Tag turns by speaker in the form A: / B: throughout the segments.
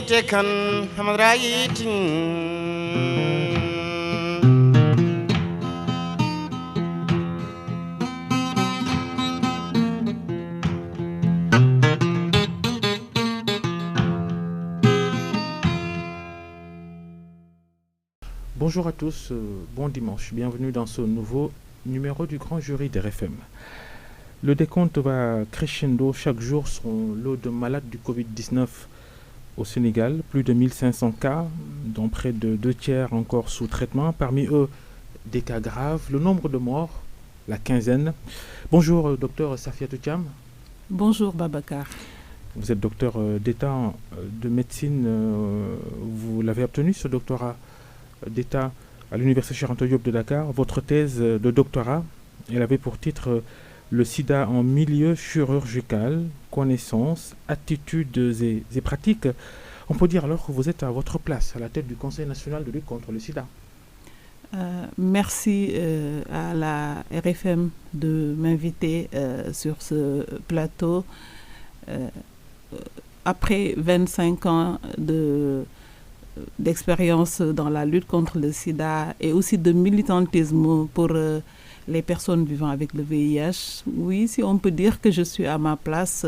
A: tekan hamrayitin
B: Bonjour à tous, bon dimanche, bienvenue dans ce nouveau numéro du Grand Jury d'RFM. Le décompte va crescendo chaque jour son lot de malades du Covid-19 au Sénégal, plus de 1500 cas, dont près de 2 tiers encore sous traitement, parmi eux des cas graves, le nombre de morts, la quinzaine. Bonjour docteur Safiatou Thiam.
C: Bonjour Babacar.
B: Vous êtes docteur d'État de médecine, vous l'avez obtenu ce doctorat d'État à l'Université Cheikh Anta Diop de Dakar. Votre thèse de doctorat, elle avait pour titre Le sida en milieu chirurgical, connaissances, attitudes et pratiques. On peut dire alors que vous êtes à votre place, à la tête du Conseil national de lutte contre le sida.
C: Merci à la RFM de m'inviter sur ce plateau. Après 25 ans d'expérience dans la lutte contre le sida et aussi de militantisme pour les personnes vivant avec le VIH. Oui, si on peut dire que je suis à ma place,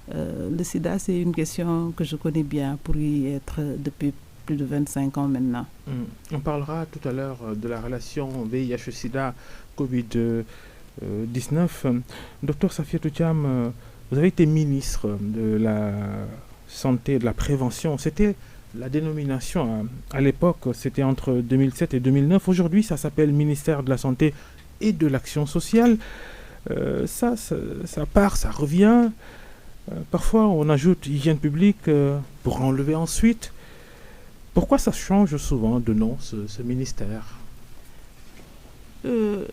C: le sida c'est une question que je connais bien pour y être depuis plus de 25 ans maintenant.
B: On parlera tout à l'heure de la relation VIH-sida Covid-19. Docteur Safiatou Thiam, vous avez été ministre de la Santé et de la Prévention. C'était la dénomination à l'époque, c'était entre 2007 et 2009. Aujourd'hui, ça s'appelle ministère de la Santé et de l'Action sociale. Ça part, ça revient. Parfois, on ajoute hygiène publique pour enlever ensuite. Pourquoi ça change souvent de nom, ce ministère ?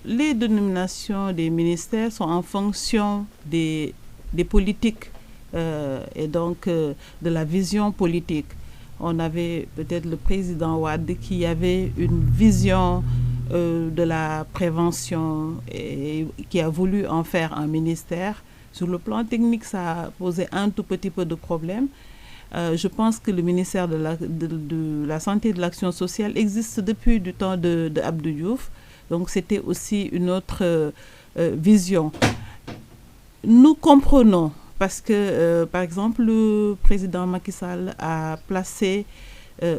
C: Les dénominations des ministères sont en fonction des politiques et donc de la vision politique. On avait peut-être le président Wade qui avait une vision de la prévention et qui a voulu en faire un ministère. Sur le plan technique, ça a posé un tout petit peu de problème. Je pense que le ministère de la Santé et de l'Action sociale existe depuis du temps de Abdou Diouf. Donc c'était aussi une autre vision. Nous comprenons. Parce que, par exemple, le président Macky Sall a placé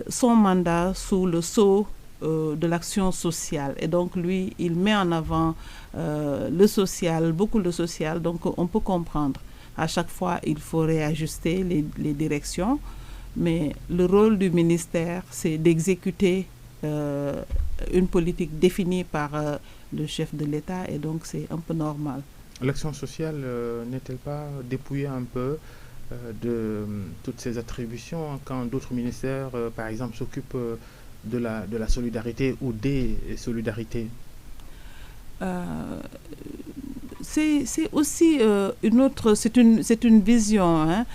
C: son mandat sous le sceau de l'action sociale. Et donc, lui, il met en avant le social, beaucoup le social. Donc, on peut comprendre. À chaque fois, il faut réajuster les directions. Mais le rôle du ministère, c'est d'exécuter une politique définie par le chef de l'État. Et donc, c'est un peu normal.
B: L'action sociale n'est-elle pas dépouillée un peu de toutes ses attributions quand d'autres ministères, par exemple, s'occupent de la solidarité ou des solidarités ?
C: C'est aussi c'est une vision. Hein.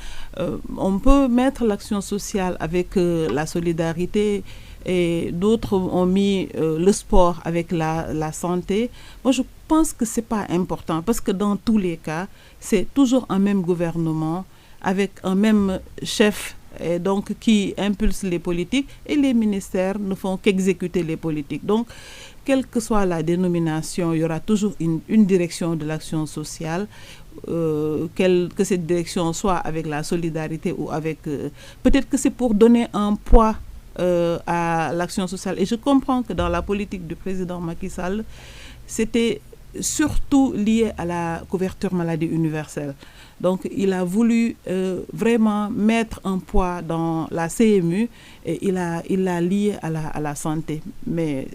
C: On peut mettre l'action sociale avec la solidarité et d'autres ont mis le sport avec la santé. Moi, je pense que ce n'est pas important parce que dans tous les cas, c'est toujours un même gouvernement avec un même chef et donc qui impulse les politiques et les ministères ne font qu'exécuter les politiques. Donc, quelle que soit la dénomination, il y aura toujours une direction de l'action sociale, que cette direction soit avec la solidarité ou avec... peut-être que c'est pour donner un poids à l'action sociale. Et je comprends que dans la politique du président Macky Sall, c'était surtout lié à la couverture maladie universelle. Donc, il a voulu vraiment mettre un poids dans la CMU et il l'a lié à la santé. Mais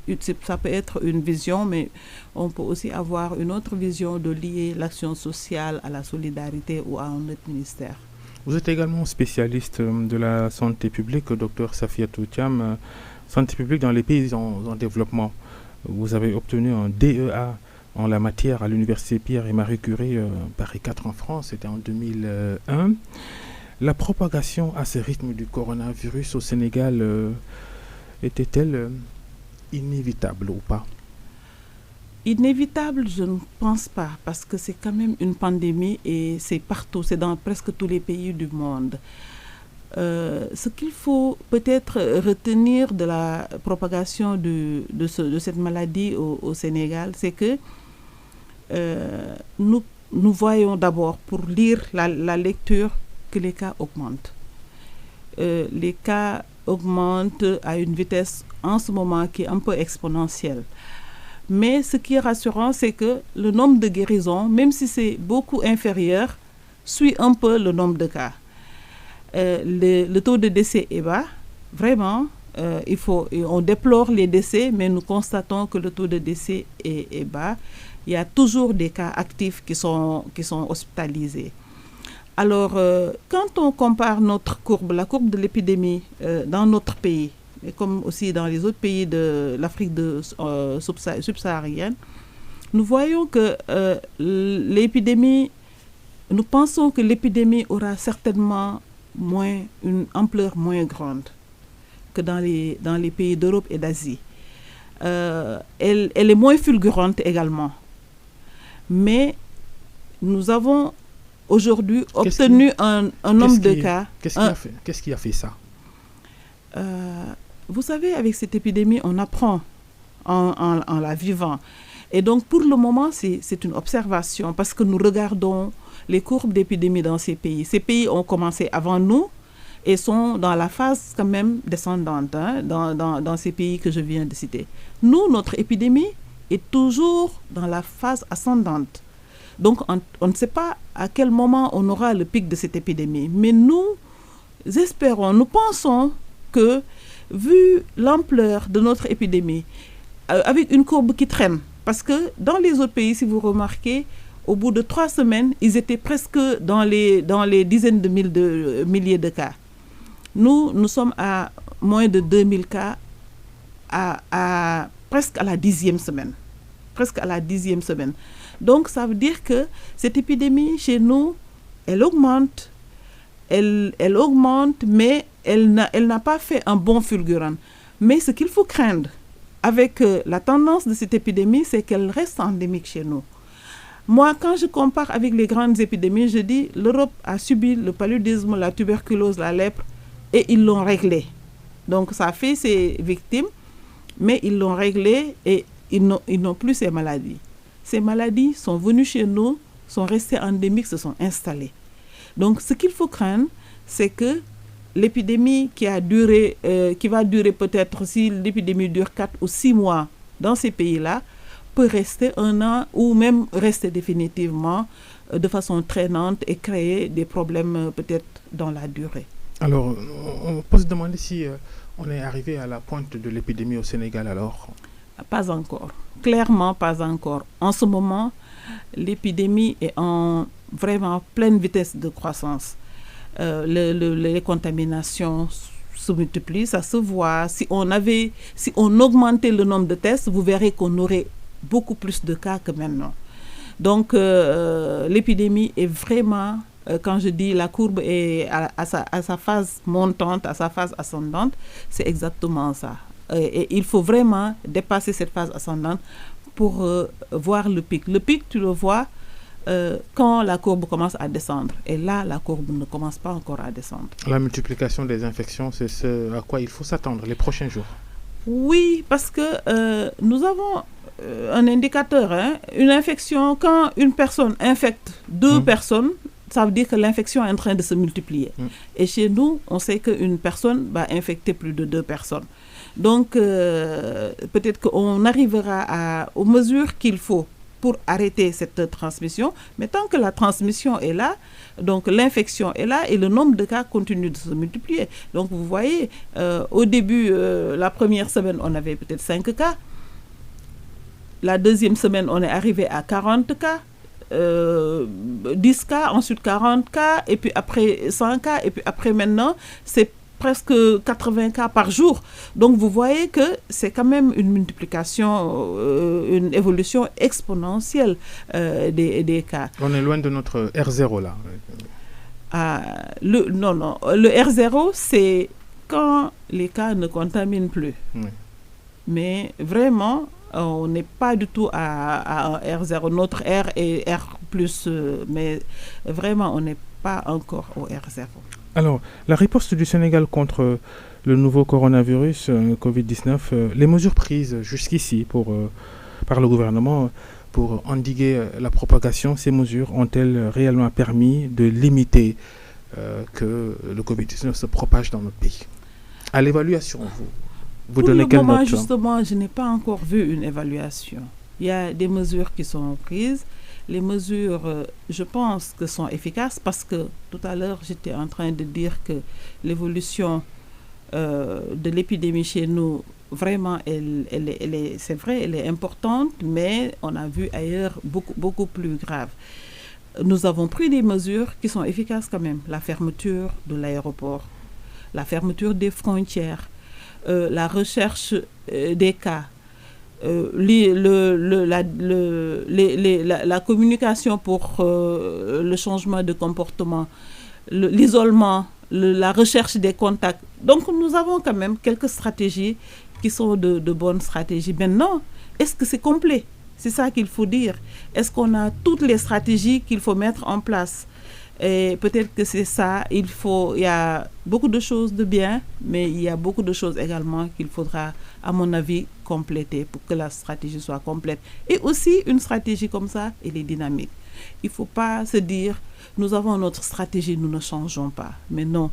C: ça peut être une vision, mais on peut aussi avoir une autre vision de lier l'action sociale à la solidarité ou à un autre ministère.
B: Vous êtes également spécialiste de la santé publique, docteur Safiatou Thiam, santé publique dans les pays en développement. Vous avez obtenu un DEA en la matière à l'université Pierre et Marie Curie, Paris 4 en France, c'était en 2001. La propagation à ce rythme du coronavirus au Sénégal était-elle inévitable ou pas ?
C: Inévitable, je ne pense pas, parce que c'est quand même une pandémie et c'est partout, c'est dans presque tous les pays du monde. Ce qu'il faut peut-être retenir de la propagation de cette maladie au Sénégal, c'est que nous voyons d'abord, pour lire la lecture, que les cas augmentent. Les cas augmentent à une vitesse en ce moment qui est un peu exponentielle. Mais ce qui est rassurant, c'est que le nombre de guérisons, même si c'est beaucoup inférieur, suit un peu le nombre de cas. Le taux de décès est bas, vraiment. On déplore les décès, mais nous constatons que le taux de décès est bas. Il y a toujours des cas actifs qui sont hospitalisés. Alors, quand on compare notre courbe, la courbe de l'épidémie dans notre pays, et comme aussi dans les autres pays de l'Afrique subsaharienne, nous voyons que nous pensons que l'épidémie aura certainement une ampleur moins grande que dans les pays d'Europe et d'Asie. Elle est moins fulgurante également. Mais nous avons aujourd'hui obtenu un nombre de cas.
B: Qu'est-ce qui a fait ça?
C: Vous savez, avec cette épidémie, on apprend en la vivant. Et donc, pour le moment, c'est une observation parce que nous regardons les courbes d'épidémie dans ces pays. Ces pays ont commencé avant nous et sont dans la phase quand même descendante dans ces pays que je viens de citer. Nous, notre épidémie est toujours dans la phase ascendante. Donc, on ne sait pas à quel moment on aura le pic de cette épidémie. Mais nous pensons que, vu l'ampleur de notre épidémie, avec une courbe qui traîne, parce que dans les autres pays, si vous remarquez, au bout de 3 semaines, ils étaient presque dans les dizaines de milliers de cas. Nous sommes à moins de 2000 cas presque à la 10e semaine. Presque à la 10e semaine. Donc, ça veut dire que cette épidémie, chez nous, elle augmente, mais elle n'a pas fait un bond fulgurant. Mais ce qu'il faut craindre avec la tendance de cette épidémie, c'est qu'elle reste endémique chez nous. Moi, quand je compare avec les grandes épidémies, je dis l'Europe a subi le paludisme, la tuberculose, la lèpre, et ils l'ont réglé. Donc, ça fait ses victimes, mais ils l'ont réglé et ils n'ont plus ces maladies. Ces maladies sont venues chez nous, sont restées endémiques, se sont installées. Donc, ce qu'il faut craindre, c'est que l'épidémie qui va durer peut-être, si l'épidémie dure 4 ou 6 mois dans ces pays-là, peut rester 1 an ou même rester définitivement de façon traînante et créer des problèmes peut-être dans la durée.
B: Alors, on peut se demander si on est arrivé à la pointe de l'épidémie au Sénégal alors?
C: Pas encore. Clairement, pas encore. En ce moment, l'épidémie est en vraiment pleine vitesse de croissance. Les contaminations se multiplient, ça se voit. Si on augmentait le nombre de tests, vous verrez qu'on aurait beaucoup plus de cas que maintenant. Donc, l'épidémie est vraiment, quand je dis la courbe est à sa phase montante, à sa phase ascendante, c'est exactement ça. Et il faut vraiment dépasser cette phase ascendante pour voir le pic. Le pic, tu le vois quand la courbe commence à descendre. Et là, la courbe ne commence pas encore à descendre.
B: La multiplication des infections, c'est ce à quoi il faut s'attendre les prochains jours.
C: Oui, parce que nous avons un indicateur. Une infection, quand une personne infecte 2 personnes, ça veut dire que l'infection est en train de se multiplier. Et chez nous, on sait qu'une personne va infecter plus de 2 personnes. Donc, peut-être qu'on arrivera aux mesures qu'il faut pour arrêter cette transmission. Mais tant que la transmission est là, donc l'infection est là et le nombre de cas continue de se multiplier. Donc, vous voyez, au début, la première semaine, on avait peut-être 5 cas. La deuxième semaine, on est arrivé à 40 cas. 10 cas, ensuite 40 cas, et puis après 100 cas, et puis après maintenant, c'est presque 80 cas par jour. Donc, vous voyez que c'est quand même une multiplication, une évolution exponentielle des cas.
B: On est loin de notre R0 là.
C: Non. Le R0, c'est quand les cas ne contaminent plus. Oui. Mais vraiment, On n'est pas du tout à un R0. Notre R est R+, mais vraiment, on n'est pas encore au R0.
B: Alors, la riposte du Sénégal contre le nouveau coronavirus, Covid-19, les mesures prises jusqu'ici par le gouvernement pour endiguer la propagation, ces mesures ont-elles réellement permis de limiter que le Covid-19 se propage dans notre pays? À l'évaluation, vous
C: Pour
B: donnez
C: le
B: quelle
C: moment,
B: note?
C: justement, je n'ai pas encore vu une évaluation. Il y a des mesures qui sont prises. Les mesures, je pense que sont efficaces parce que tout à l'heure, j'étais en train de dire que l'évolution de l'épidémie chez nous, vraiment, c'est vrai, elle est importante, mais on a vu ailleurs beaucoup plus grave. Nous avons pris des mesures qui sont efficaces quand même. La fermeture de l'aéroport, la fermeture des frontières, la recherche des cas, la communication pour le changement de comportement, l'isolement, la recherche des contacts. Donc nous avons quand même quelques stratégies qui sont de bonnes stratégies. Maintenant, est-ce que c'est complet? C'est ça qu'il faut dire. Est-ce qu'on a toutes les stratégies qu'il faut mettre en place? Et peut-être que c'est ça, il y a beaucoup de choses de bien, mais il y a beaucoup de choses également qu'il faudra, à mon avis, compléter pour que la stratégie soit complète. Et aussi, une stratégie comme ça, elle est dynamique. Il ne faut pas se dire, nous avons notre stratégie, nous ne changeons pas. Mais non,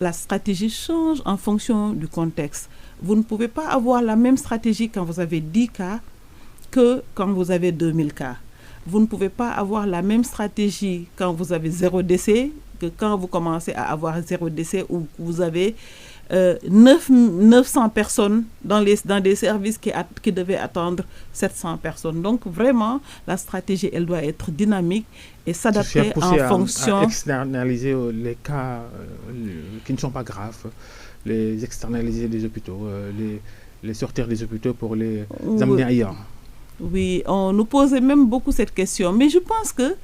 C: la stratégie change en fonction du contexte. Vous ne pouvez pas avoir la même stratégie quand vous avez 10 cas que quand vous avez 2000 cas. Vous ne pouvez pas avoir la même stratégie quand vous avez 0 décès que quand vous commencez à avoir 0 décès ou vous avez 900 personnes dans des services qui devaient attendre 700 personnes. Donc vraiment, la stratégie, elle doit être dynamique et s'adapter en fonction...
B: à externaliser les cas qui ne sont pas graves, les externaliser des hôpitaux, les sortir des hôpitaux pour les amener ailleurs.
C: Oui, on nous posait même beaucoup cette question. Mais je pense que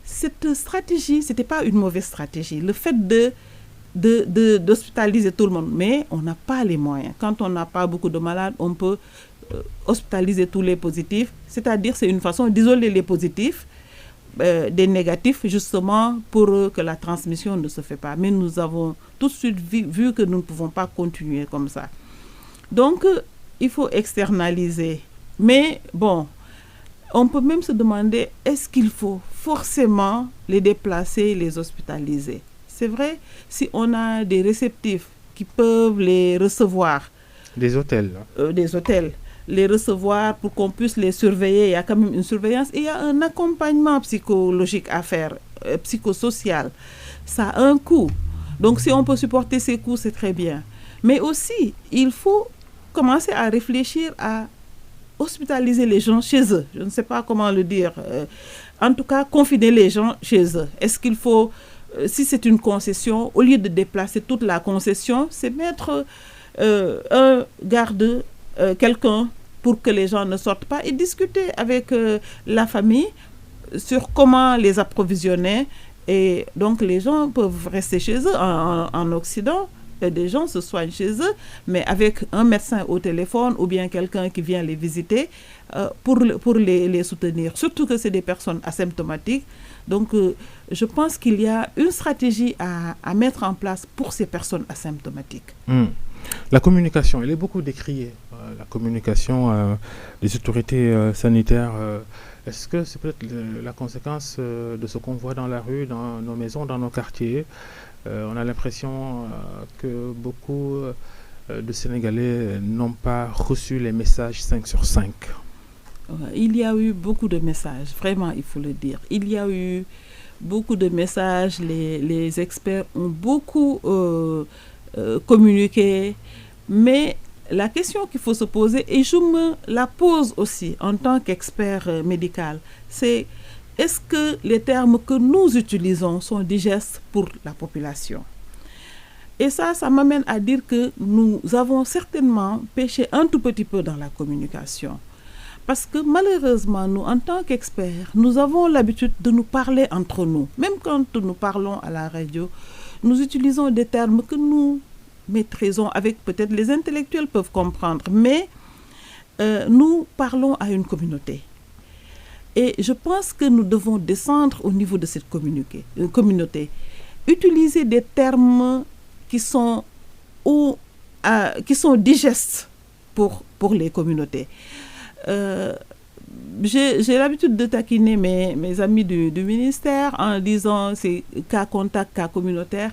C: cette stratégie, ce n'était pas une mauvaise stratégie. Le fait d'hospitaliser tout le monde, mais on n'a pas les moyens. Quand on n'a pas beaucoup de malades, on peut hospitaliser tous les positifs. C'est-à-dire, c'est une façon d'isoler les positifs des négatifs, justement, pour que la transmission ne se fait pas. Mais nous avons tout de suite vu que nous ne pouvons pas continuer comme ça. Donc, il faut externaliser. Mais bon, on peut même se demander, est-ce qu'il faut forcément les déplacer, les hospitaliser? C'est vrai, si on a des réceptifs qui peuvent les recevoir.
B: Des hôtels.
C: Les recevoir pour qu'on puisse les surveiller. Il y a quand même une surveillance et il y a un accompagnement psychologique à faire, psychosocial. Ça a un coût. Donc si on peut supporter ces coûts, c'est très bien. Mais aussi, il faut commencer à réfléchir à hospitaliser les gens chez eux. Je ne sais pas comment le dire. En tout cas, confiner les gens chez eux. Est-ce qu'il faut, si c'est une concession, au lieu de déplacer toute la concession, c'est mettre un garde, quelqu'un pour que les gens ne sortent pas et discuter avec la famille sur comment les approvisionner. Et donc, les gens peuvent rester chez eux en Occident. Des gens se soignent chez eux, mais avec un médecin au téléphone ou bien quelqu'un qui vient les visiter pour les soutenir. Surtout que c'est des personnes asymptomatiques. Donc, je pense qu'il y a une stratégie à mettre en place pour ces personnes asymptomatiques.
B: La communication, elle est beaucoup décriée. La communication des autorités sanitaires, est-ce que c'est peut-être la conséquence de ce qu'on voit dans la rue, dans nos maisons, dans nos quartiers? On a l'impression que beaucoup de Sénégalais n'ont pas reçu les messages 5 sur 5.
C: Il y a eu beaucoup de messages, vraiment, il faut le dire. Il y a eu beaucoup de messages, les experts ont beaucoup communiqué, mais la question qu'il faut se poser, et je me la pose aussi en tant qu'expert médical, c'est: est-ce que les termes que nous utilisons sont digestes pour la population? Et ça m'amène à dire que nous avons certainement péché un tout petit peu dans la communication. Parce que malheureusement, nous, en tant qu'experts, nous avons l'habitude de nous parler entre nous. Même quand nous parlons à la radio, nous utilisons des termes que nous maîtrisons avec, peut-être les intellectuels peuvent comprendre, mais nous parlons à une communauté. Et je pense que nous devons descendre au niveau de cette communauté. Utiliser des termes qui sont digestes pour les communautés. J'ai l'habitude de taquiner mes amis du ministère en disant c'est cas contact, cas communautaire.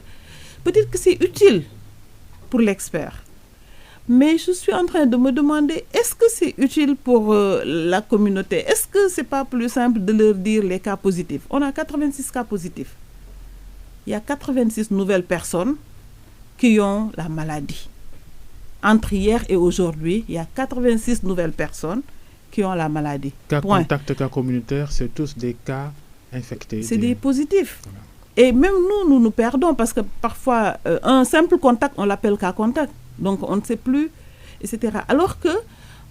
C: Peut-être que c'est utile pour l'expert. Mais je suis en train de me demander, est-ce que c'est utile pour la communauté? Est-ce que ce n'est pas plus simple de leur dire les cas positifs? On a 86 cas positifs. Il y a 86 nouvelles personnes qui ont la maladie. Entre hier et aujourd'hui, il y a 86 nouvelles personnes qui ont la maladie.
B: Cas contact, cas communautaire, c'est tous des cas infectés.
C: C'est des positifs. Voilà. Et même nous nous perdons parce que parfois, un simple contact, on l'appelle cas contact. Donc, on ne sait plus, etc. Alors que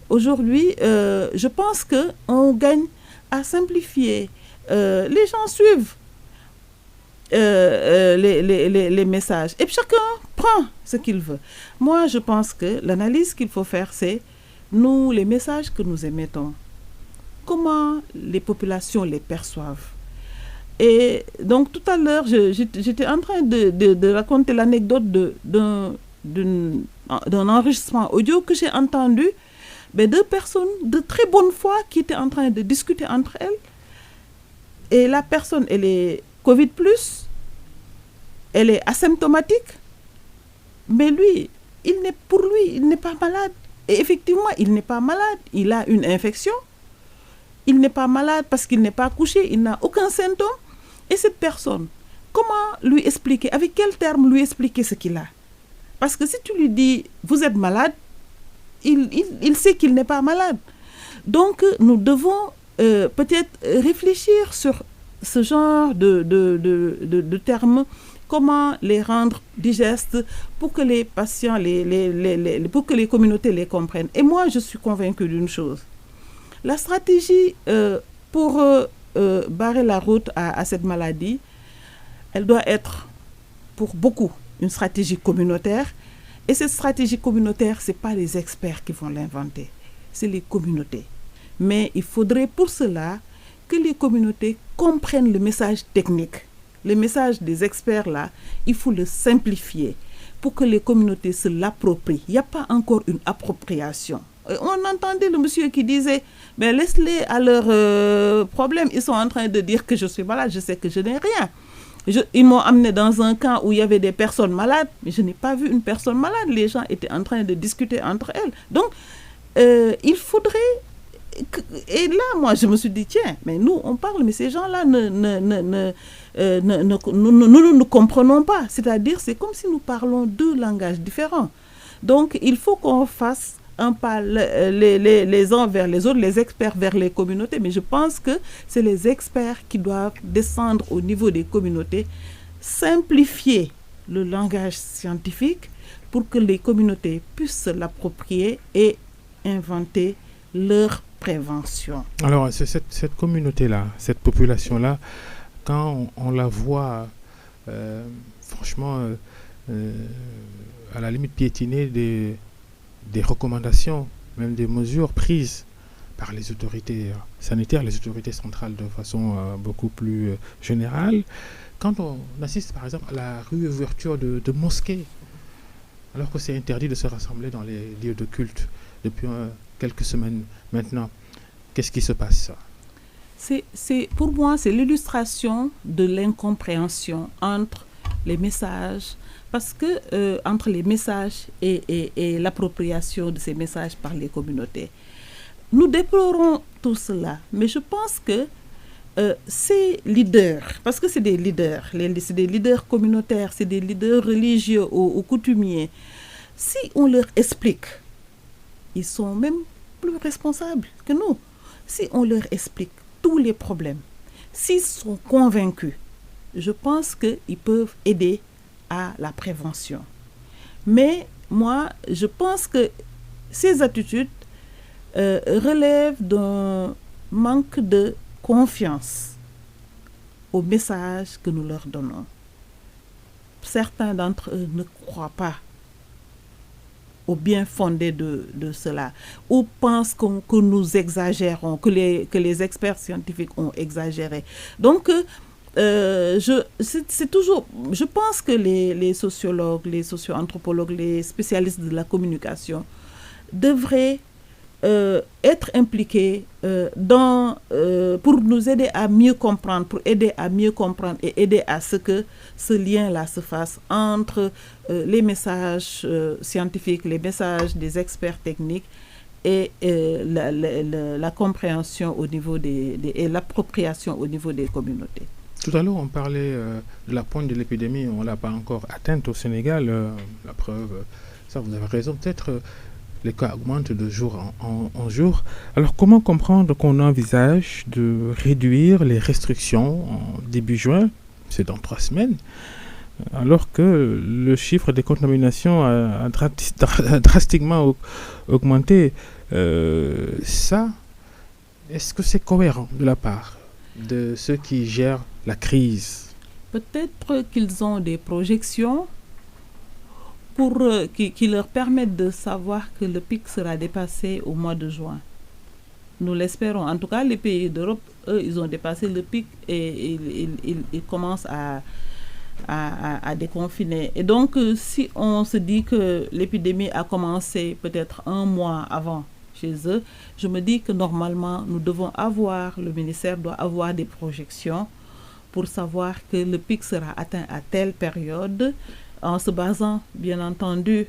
C: aujourd'hui, je pense qu'on gagne à simplifier. Les gens suivent les messages. Et puis chacun prend ce qu'il veut. Moi, je pense que l'analyse qu'il faut faire, c'est nous, les messages que nous émettons, comment les populations les perçoivent. Et donc, tout à l'heure, j'étais en train de raconter l'anecdote d'un enregistrement audio que j'ai entendu, deux personnes de très bonne foi qui étaient en train de discuter entre elles. Et la personne, elle est Covid+, elle est asymptomatique, mais lui, il n'est pas malade. Et effectivement, il n'est pas malade. Il a une infection. Il n'est pas malade parce qu'il n'est pas couché. Il n'a aucun symptôme. Et cette personne, comment lui expliquer, avec quel terme lui expliquer ce qu'il a? Parce que si tu lui dis, vous êtes malade, il sait qu'il n'est pas malade. Donc, nous devons peut-être réfléchir sur ce genre de termes, comment les rendre digestes pour que les patients, pour que les communautés les comprennent. Et moi, je suis convaincue d'une chose. La stratégie pour barrer la route à cette maladie, elle doit être pour beaucoup une stratégie communautaire. Et cette stratégie communautaire, ce n'est pas les experts qui vont l'inventer, c'est les communautés. Mais il faudrait pour cela que les communautés comprennent le message technique. Le message des experts là, il faut le simplifier pour que les communautés se l'approprient. Il n'y a pas encore une appropriation. On entendait le monsieur qui disait, mais laisse-les à leurs problèmes. Ils sont en train de dire que je suis malade, je sais que je n'ai rien. Ils m'ont amené dans un camp où il y avait des personnes malades, mais je n'ai pas vu une personne malade. Les gens étaient en train de discuter entre elles. Donc, il faudrait... Et là, moi, je me suis dit, tiens, mais nous, on parle, mais ces gens-là nous ne comprenons pas. C'est-à-dire, c'est comme si nous parlons deux langages différents. Donc, il faut qu'on fasse un pas les uns vers les autres, les experts vers les communautés. Mais je pense que c'est les experts qui doivent descendre au niveau des communautés, simplifier le langage scientifique pour que les communautés puissent l'approprier et inventer leur prévention.
B: Alors, c'est cette communauté-là, cette population-là, quand on la voit, franchement, à la limite piétiner des recommandations, même des mesures prises par les autorités sanitaires, les autorités centrales de façon beaucoup plus générale, quand on assiste par exemple à la réouverture de mosquées, alors que c'est interdit de se rassembler dans les lieux de culte depuis quelques semaines maintenant, qu'est-ce qui se passe?
C: Pour moi, c'est l'illustration de l'incompréhension entre les messages, parce que entre les messages et l'appropriation de ces messages par les communautés. Nous déplorons tout cela, mais je pense que ces leaders, parce que c'est des leaders, c'est des leaders communautaires, c'est des leaders religieux ou coutumiers, si on leur explique, ils sont même plus responsables que nous. Si on leur explique tous les problèmes, s'ils sont convaincus, je pense qu'ils peuvent aider à la prévention. Mais moi, je pense que ces attitudes relèvent d'un manque de confiance au message que nous leur donnons. Certains d'entre eux ne croient pas au bien fondé de cela, ou pensent que nous exagérons, que les experts scientifiques ont exagéré. Donc, c'est toujours, je pense que les sociologues, les socio-anthropologues, les spécialistes de la communication devraient être impliqués pour nous aider à mieux comprendre, pour aider à mieux comprendre et aider à ce que ce lien-là se fasse entre les messages scientifiques, les messages des experts techniques et la compréhension au niveau et l'appropriation au niveau des communautés.
B: Tout à l'heure, on parlait de la pointe de l'épidémie, on ne l'a pas encore atteinte au Sénégal. La preuve, ça vous avez raison, peut-être les cas augmentent de jour en jour. Alors comment comprendre qu'on envisage de réduire les restrictions en début juin, c'est dans 3 semaines, alors que le chiffre des contaminations a drastiquement augmenté. Ça, est-ce que c'est cohérent de la part de ceux qui gèrent la crise?
C: Peut-être qu'ils ont des projections qui leur permettent de savoir que le pic sera dépassé au mois de juin. Nous l'espérons. En tout cas, les pays d'Europe, eux, ils ont dépassé le pic et ils commencent à déconfiner. Et donc, si on se dit que l'épidémie a commencé peut-être 1 mois avant chez eux, je me dis que normalement, le ministère doit avoir des projections pour savoir que le pic sera atteint à telle période, en se basant, bien entendu,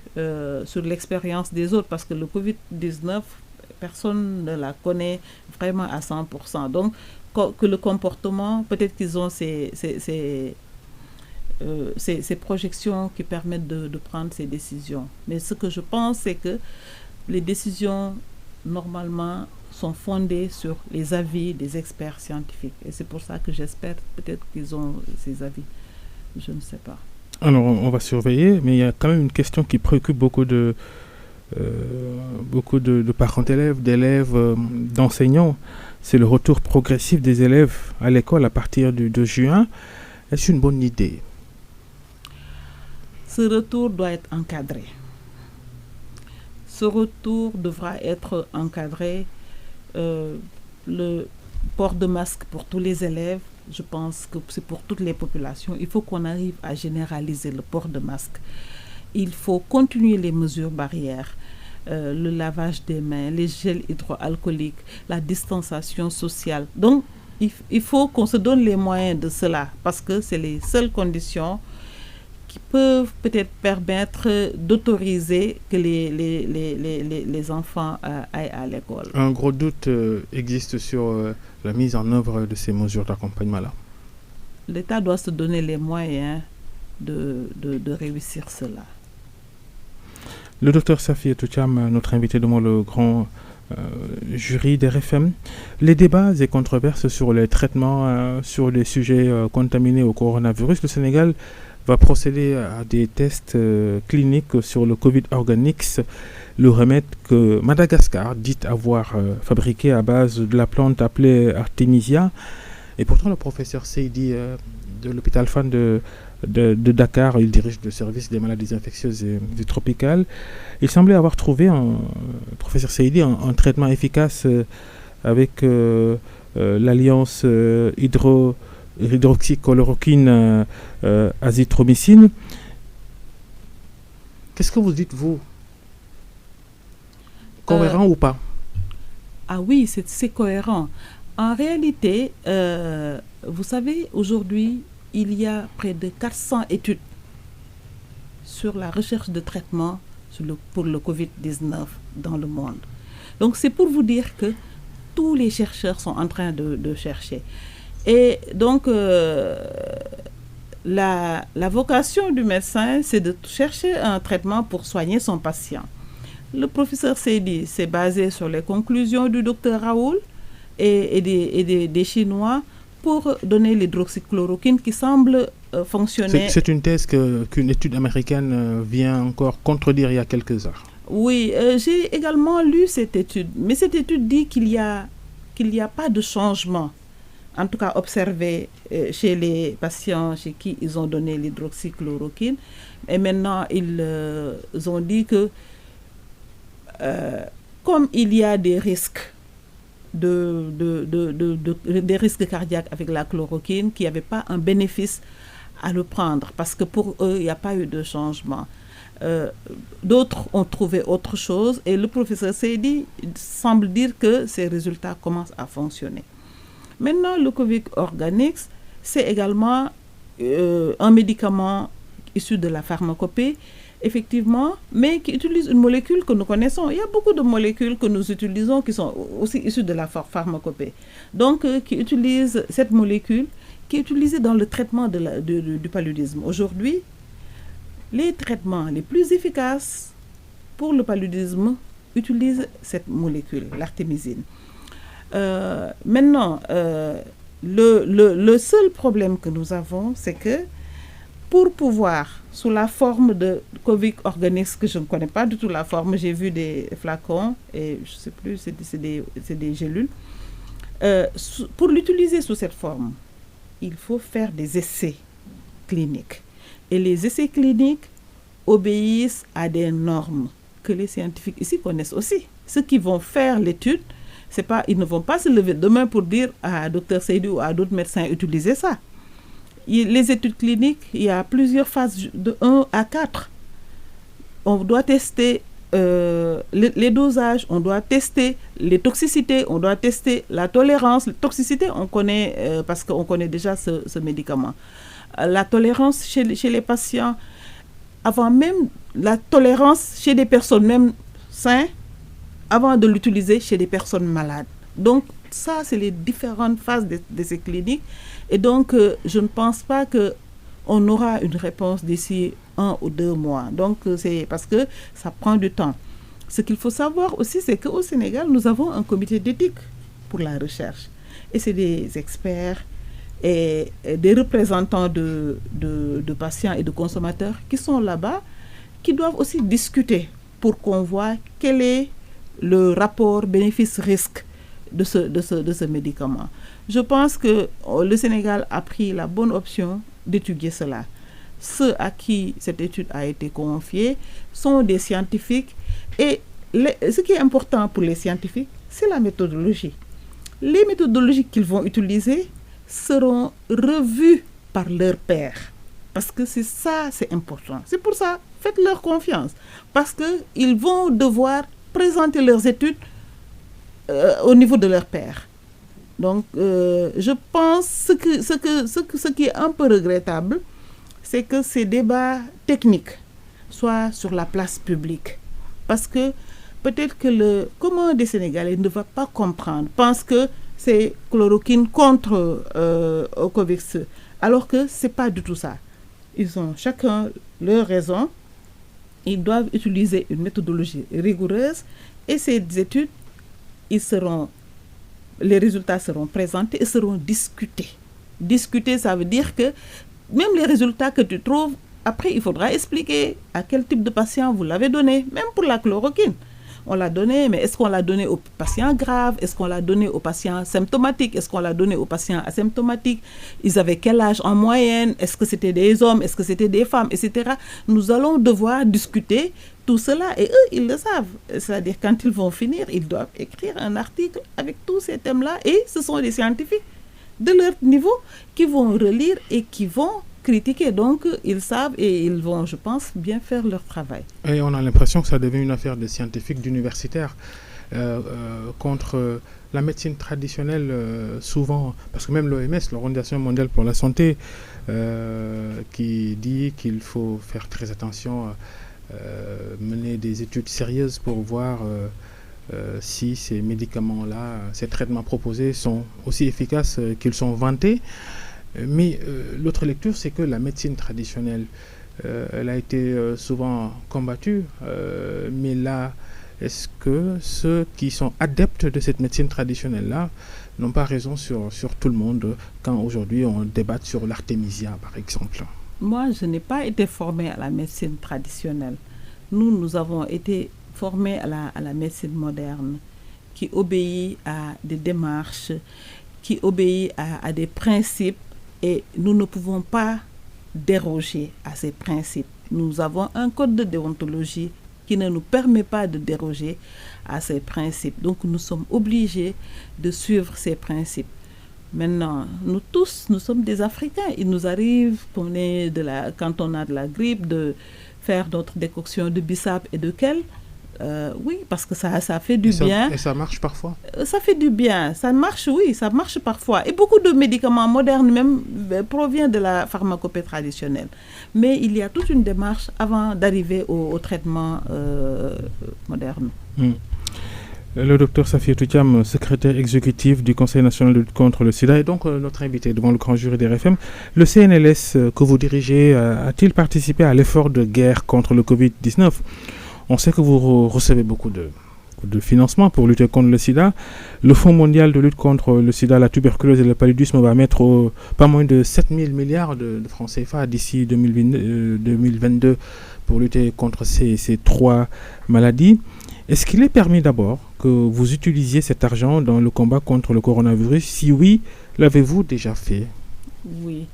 C: sur l'expérience des autres, parce que le Covid-19, personne ne la connaît vraiment à 100%. Donc, que le comportement, peut-être qu'ils ont ces projections qui permettent de prendre ces décisions. Mais ce que je pense, c'est que les décisions, normalement, sont fondées sur les avis des experts scientifiques. Et c'est pour ça que j'espère peut-être qu'ils ont ces avis. Je ne sais pas.
B: Alors, on va surveiller, mais il y a quand même une question qui préoccupe beaucoup de parents d'élèves, d'enseignants. C'est le retour progressif des élèves à l'école à partir du 2 juin. Est-ce une bonne idée?
C: Ce retour doit être encadré. Ce retour devra être encadré. Le port de masque pour tous les élèves, je pense que c'est pour toutes les populations. Il faut qu'on arrive à généraliser le port de masque. Il faut continuer les mesures barrières, le lavage des mains, les gels hydroalcooliques, la distanciation sociale. Donc, il faut qu'on se donne les moyens de cela parce que c'est les seules conditions qui peuvent peut-être permettre d'autoriser que les enfants aillent à l'école.
B: Un gros doute existe sur la mise en œuvre de ces mesures d'accompagnement-là.
C: L'État doit se donner les moyens de réussir cela.
B: Le docteur Safiatou Thiam, notre invité devant le grand jury d'RFM. Les débats et controverses sur les traitements sur les sujets contaminés au coronavirus, le Sénégal va procéder à des tests cliniques sur le Covid Organics, le remède que Madagascar dit avoir fabriqué à base de la plante appelée Artemisia. Et pourtant, le professeur Seydi de l'hôpital Fann de Dakar, il dirige le service des maladies infectieuses et tropicales. Il semblait avoir trouvé, professeur Seydi, un traitement efficace avec l'alliance hydroxychloroquine azithromycine. Qu'est-ce que vous dites, vous? Cohérent ou pas?
C: Ah oui, c'est cohérent. En réalité, vous savez, aujourd'hui, il y a près de 400 études sur la recherche de traitement pour le Covid-19 dans le monde. Donc, c'est pour vous dire que tous les chercheurs sont en train de chercher. Et donc, la vocation du médecin, c'est de chercher un traitement pour soigner son patient. Le professeur Seydi s'est basé sur les conclusions du docteur Raoul et des Chinois pour donner l'hydroxychloroquine qui semble fonctionner.
B: C'est une thèse qu'une étude américaine vient encore contredire il y a quelques heures.
C: Oui, j'ai également lu cette étude, mais cette étude dit qu'il y a pas de changement, en tout cas observé chez les patients chez qui ils ont donné l'hydroxychloroquine. Et maintenant, ils ont dit que comme il y a des risques des risques cardiaques avec la chloroquine, qu'il n'y avait pas un bénéfice à le prendre, parce que pour eux, il n'y a pas eu de changement. D'autres ont trouvé autre chose, et le professeur Seydi semble dire que ces résultats commencent à fonctionner. Maintenant, le Covid Organix, c'est également un médicament issu de la pharmacopée, effectivement, mais qui utilise une molécule que nous connaissons. Il y a beaucoup de molécules que nous utilisons qui sont aussi issues de la pharmacopée. Donc, qui utilisent cette molécule qui est utilisée dans le traitement du paludisme. Aujourd'hui, les traitements les plus efficaces pour le paludisme utilisent cette molécule, l'artémisine. Maintenant, le seul problème que nous avons, c'est que pour pouvoir, sous la forme de Covid Organix, que je ne connais pas du tout la forme, j'ai vu des flacons, et je ne sais plus, c'est des gélules. Pour l'utiliser sous cette forme, il faut faire des essais cliniques. Et les essais cliniques obéissent à des normes que les scientifiques ici connaissent aussi. Ceux qui vont faire l'étude, ils ne vont pas se lever demain pour dire à Dr Seydi ou à d'autres médecins utilisez ça. Les études cliniques, il y a plusieurs phases de 1 à 4. On doit tester les dosages, on doit tester les toxicités, on doit tester la tolérance. La toxicité, on connaît parce qu'on connaît déjà ce médicament. La tolérance chez les patients, avant même la tolérance chez des personnes même saines, avant de l'utiliser chez des personnes malades. Donc, ça, c'est les différentes phases de ces cliniques. Et donc, je ne pense pas qu'on aura une réponse d'ici 1 ou 2 mois. Donc, c'est parce que ça prend du temps. Ce qu'il faut savoir aussi, c'est qu'au Sénégal, nous avons un comité d'éthique pour la recherche. Et c'est des experts et des représentants de patients et de consommateurs qui sont là-bas, qui doivent aussi discuter pour qu'on voit quel est le rapport bénéfice-risque de ce médicament. Je pense que le Sénégal a pris la bonne option d'étudier cela. Ceux à qui cette étude a été confiée sont des scientifiques et ce qui est important pour les scientifiques, c'est la méthodologie. Les méthodologies qu'ils vont utiliser seront revues par leurs pairs. Parce que c'est important. C'est pour ça, faites-leur confiance. Parce qu'ils vont devoir présenter leurs études au niveau de leurs pairs. Donc, je pense ce qui est un peu regrettable, c'est que ces débats techniques soient sur la place publique. Parce que peut-être que le commun des Sénégalais ne va pas comprendre, pense que c'est chloroquine contre Covid, alors que ce n'est pas du tout ça. Ils ont chacun leur raison. Ils doivent utiliser une méthodologie rigoureuse et ces études, les résultats seront présentés et seront discutés. Discuter, ça veut dire que même les résultats que tu trouves, après, il faudra expliquer à quel type de patient vous l'avez donné, même pour la chloroquine. On l'a donné, mais est-ce qu'on l'a donné aux patients graves? Est-ce qu'on l'a donné aux patients symptomatiques? Est-ce qu'on l'a donné aux patients asymptomatiques? Ils avaient quel âge en moyenne? Est-ce que c'était des hommes? Est-ce que c'était des femmes? Etc. Nous allons devoir discuter tout cela et eux, ils le savent. C'est-à-dire, quand ils vont finir, ils doivent écrire un article avec tous ces thèmes-là et ce sont des scientifiques de leur niveau qui vont relire et qui vont critiquer. Donc, ils savent et ils vont, je pense, bien faire leur travail.
B: Et on a l'impression que ça devient une affaire de scientifiques, d'universitaires contre la médecine traditionnelle, souvent, parce que même l'OMS, l'Organisation mondiale pour la santé, qui dit qu'il faut faire très attention, mener des études sérieuses pour voir si ces médicaments-là, ces traitements proposés sont aussi efficaces qu'ils sont vantés. Mais l'autre lecture, c'est que la médecine traditionnelle, elle a été souvent combattue, mais là, est-ce que ceux qui sont adeptes de cette médecine traditionnelle-là n'ont pas raison sur tout le monde quand aujourd'hui on débat sur l'artémisia, par exemple?
C: Moi, je n'ai pas été formée à la médecine traditionnelle. Nous avons été formés à la médecine moderne qui obéit à des démarches, qui obéit à des principes. Et nous ne pouvons pas déroger à ces principes. Nous avons un code de déontologie qui ne nous permet pas de déroger à ces principes. Donc nous sommes obligés de suivre ces principes. Maintenant, nous tous, nous sommes des Africains. Il nous arrive, quand on a de la grippe, de faire notre décoction de bissap et de kale. Oui, parce que ça fait du bien.
B: Et ça marche parfois?
C: Ça fait du bien. Ça marche, oui, ça marche parfois. Et beaucoup de médicaments modernes même proviennent de la pharmacopée traditionnelle. Mais il y a toute une démarche avant d'arriver au traitement moderne.
B: Le docteur Safiatou Thiam, secrétaire exécutif du Conseil national de lutte contre le sida, est donc notre invité devant le grand jury des RFM. Le CNLS que vous dirigez a-t-il participé à l'effort de guerre contre le Covid-19? On sait que vous recevez beaucoup de financement pour lutter contre le sida. Le Fonds mondial de lutte contre le sida, la tuberculose et le paludisme va mettre pas moins de 7 000 milliards de francs CFA d'ici 2022 pour lutter contre ces trois maladies. Est-ce qu'il est permis d'abord que vous utilisiez cet argent dans le combat contre le coronavirus? Si oui, l'avez-vous déjà fait?
C: Oui,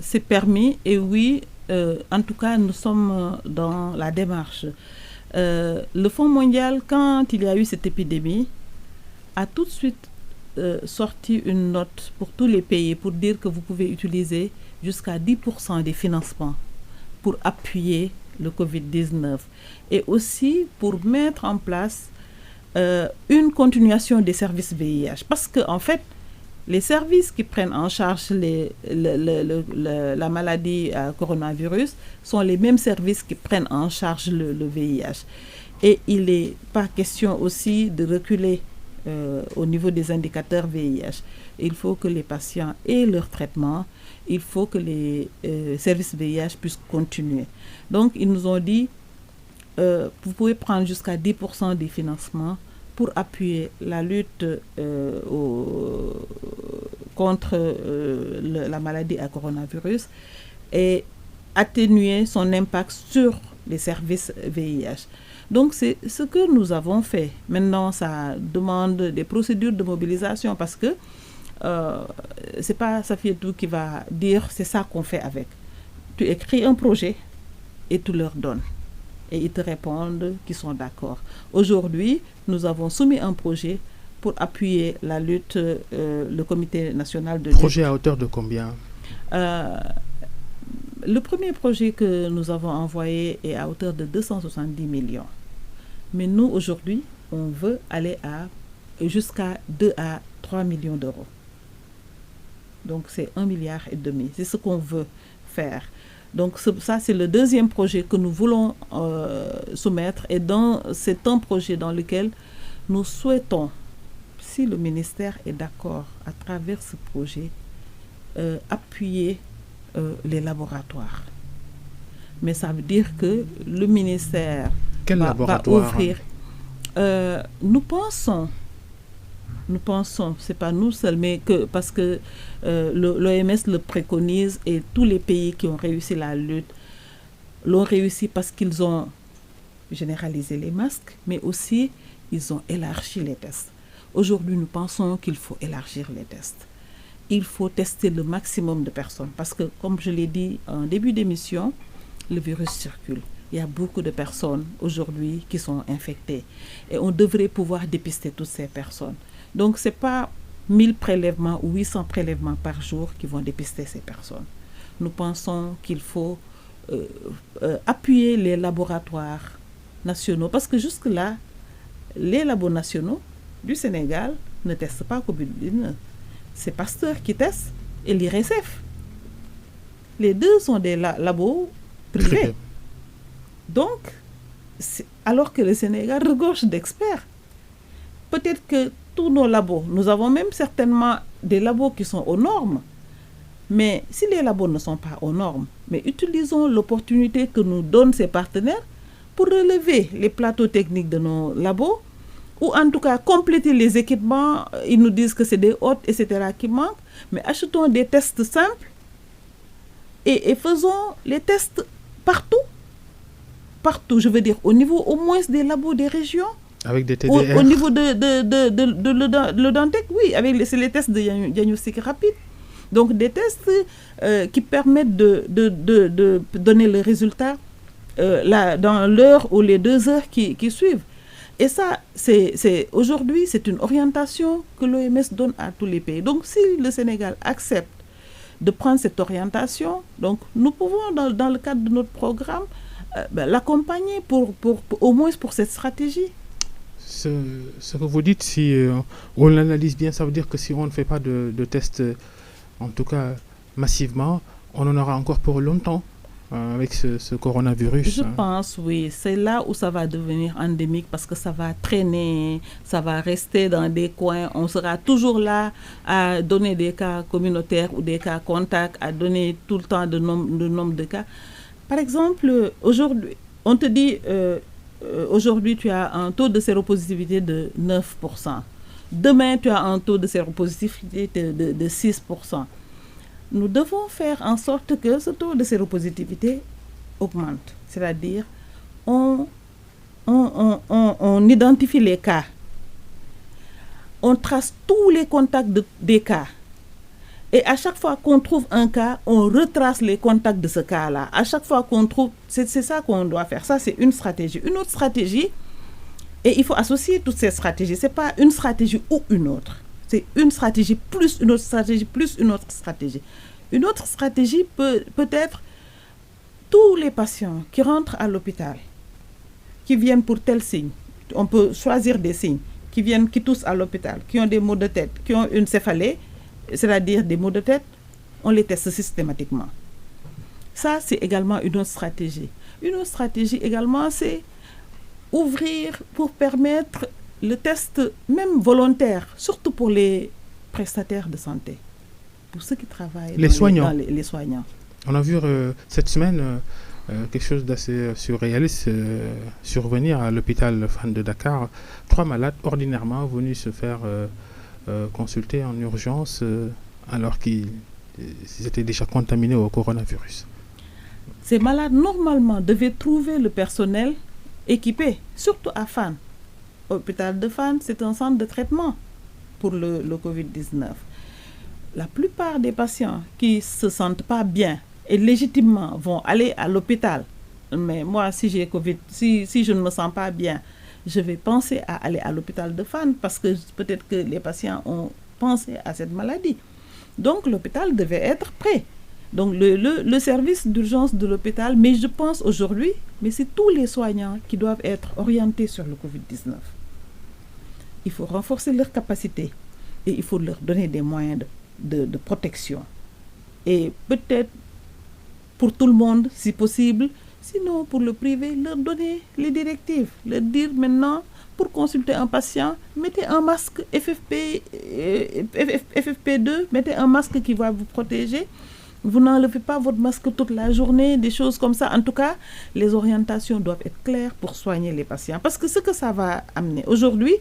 C: c'est permis et oui, en tout cas, nous sommes dans la démarche. Le Fonds mondial, quand il y a eu cette épidémie, a tout de suite sorti une note pour tous les pays pour dire que vous pouvez utiliser jusqu'à 10% des financements pour appuyer le Covid-19 et aussi pour mettre en place une continuation des services VIH. Parce qu'en fait, les services qui prennent en charge la maladie à coronavirus sont les mêmes services qui prennent en charge le VIH. Et il n'est pas question aussi de reculer au niveau des indicateurs VIH. Il faut que les patients aient leur traitement. Il faut que les services VIH puissent continuer. Donc, ils nous ont dit, vous pouvez prendre jusqu'à 10% des financements pour appuyer la lutte contre la maladie à coronavirus et atténuer son impact sur les services VIH. Donc, c'est ce que nous avons fait. Maintenant, ça demande des procédures de mobilisation parce que c'est pas Safiatou qui va dire c'est ça qu'on fait avec. Tu écris un projet et tu leur donnes. Et ils te répondent qu'ils sont d'accord. Aujourd'hui, nous avons soumis un projet pour appuyer la lutte, le comité national de lutte.
B: Projet à hauteur de combien?
C: Le premier projet que nous avons envoyé est à hauteur de 270 millions. Mais nous, aujourd'hui, on veut aller jusqu'à 2 à 3 millions d'euros. Donc, c'est 1,5 milliard. C'est ce qu'on veut faire. Donc, ça, c'est le deuxième projet que nous voulons soumettre. Et c'est un projet dans lequel nous souhaitons, si le ministère est d'accord à travers ce projet, appuyer les laboratoires. Mais ça veut dire que le ministère va ouvrir. Nous pensons, c'est pas nous seuls, mais parce que l'OMS le préconise et tous les pays qui ont réussi la lutte l'ont réussi parce qu'ils ont généralisé les masques, mais aussi ils ont élargi les tests. Aujourd'hui, nous pensons qu'il faut élargir les tests. Il faut tester le maximum de personnes parce que, comme je l'ai dit en début d'émission, le virus circule. Il y a beaucoup de personnes aujourd'hui qui sont infectées et on devrait pouvoir dépister toutes ces personnes. Donc, ce n'est pas 1000 prélèvements ou 800 prélèvements par jour qui vont dépister ces personnes. Nous pensons qu'il faut appuyer les laboratoires nationaux parce que jusque-là, les labos nationaux du Sénégal ne testent pas Covid-19. C'est Pasteur qui teste et l'IRSF. Les deux sont des labos privés. Donc, alors que le Sénégal regorge d'experts, peut-être que tous nos labos, nous avons même certainement des labos qui sont aux normes, mais si les labos ne sont pas aux normes, mais utilisons l'opportunité que nous donnent ces partenaires pour relever les plateaux techniques de nos labos, ou en tout cas compléter les équipements. Ils nous disent que c'est des hôtes, etc. qui manquent, mais achetons des tests simples et faisons les tests partout, je veux dire, au niveau au moins des labos des régions.
B: Avec des TDR.
C: Au niveau de l'Odantec, oui, c'est les tests de diagnostic rapide. Donc des tests qui permettent de donner le résultat dans l'heure ou les 2 heures qui suivent. Et ça, aujourd'hui, c'est une orientation que l'OMS donne à tous les pays. Donc, si le Sénégal accepte de prendre cette orientation, donc nous pouvons, dans le cadre de notre programme, l'accompagner au moins pour cette stratégie.
B: Ce que vous dites, si on l'analyse bien, ça veut dire que si on ne fait pas de tests, en tout cas massivement, on en aura encore pour longtemps avec ce coronavirus.
C: Je pense, oui. C'est là où ça va devenir endémique parce que ça va traîner, ça va rester dans des coins. On sera toujours là à donner des cas communautaires ou des cas contacts, à donner tout le temps le nombre de cas. Par exemple, aujourd'hui, on te dit, aujourd'hui, tu as un taux de séropositivité de 9%. Demain, tu as un taux de séropositivité de 6%. Nous devons faire en sorte que ce taux de séropositivité augmente. C'est-à-dire, on identifie les cas. On trace tous les contacts des cas. Et à chaque fois qu'on trouve un cas, on retrace les contacts de ce cas-là. À chaque fois qu'on trouve, c'est ça qu'on doit faire. Ça, c'est une stratégie. Une autre stratégie, et il faut associer toutes ces stratégies. Ce n'est pas une stratégie ou une autre. C'est une stratégie plus une autre stratégie plus une autre stratégie. Une autre stratégie peut être tous les patients qui rentrent à l'hôpital, qui viennent pour tel signe. On peut choisir des signes, qui toussent à l'hôpital, qui ont des maux de tête, qui ont une céphalée, c'est-à-dire des maux de tête, on les teste systématiquement. Ça, c'est également une autre stratégie. Une autre stratégie également, c'est ouvrir pour permettre le test même volontaire, surtout pour les prestataires de santé, pour ceux qui travaillent
B: les soignants.
C: Les soignants.
B: On a vu cette semaine quelque chose d'assez surréaliste survenir à l'hôpital Fann de Dakar. 3 malades ordinairement venus se faire consulter en urgence alors qu'ils étaient déjà contaminés au coronavirus.
C: Ces malades, normalement, devaient trouver le personnel équipé, surtout à Fann. L'hôpital de Fann, c'est un centre de traitement pour le Covid-19. La plupart des patients qui ne se sentent pas bien et légitimement vont aller à l'hôpital. Mais moi, si j'ai Covid, si je ne me sens pas bien, je vais penser à aller à l'hôpital de Fann parce que peut-être que les patients ont pensé à cette maladie. Donc, l'hôpital devait être prêt. Donc, le service d'urgence de l'hôpital, mais je pense aujourd'hui, mais c'est tous les soignants qui doivent être orientés sur le Covid-19. Il faut renforcer leurs capacités et il faut leur donner des moyens de protection. Et peut-être pour tout le monde, si possible, sinon pour le privé, leur donner les directives, leur dire maintenant, pour consulter un patient, mettez un masque FFP2, mettez un masque qui va vous protéger. Vous n'enlevez pas votre masque toute la journée, des choses comme ça. En tout cas, les orientations doivent être claires pour soigner les patients. Parce que ce que ça va amener aujourd'hui,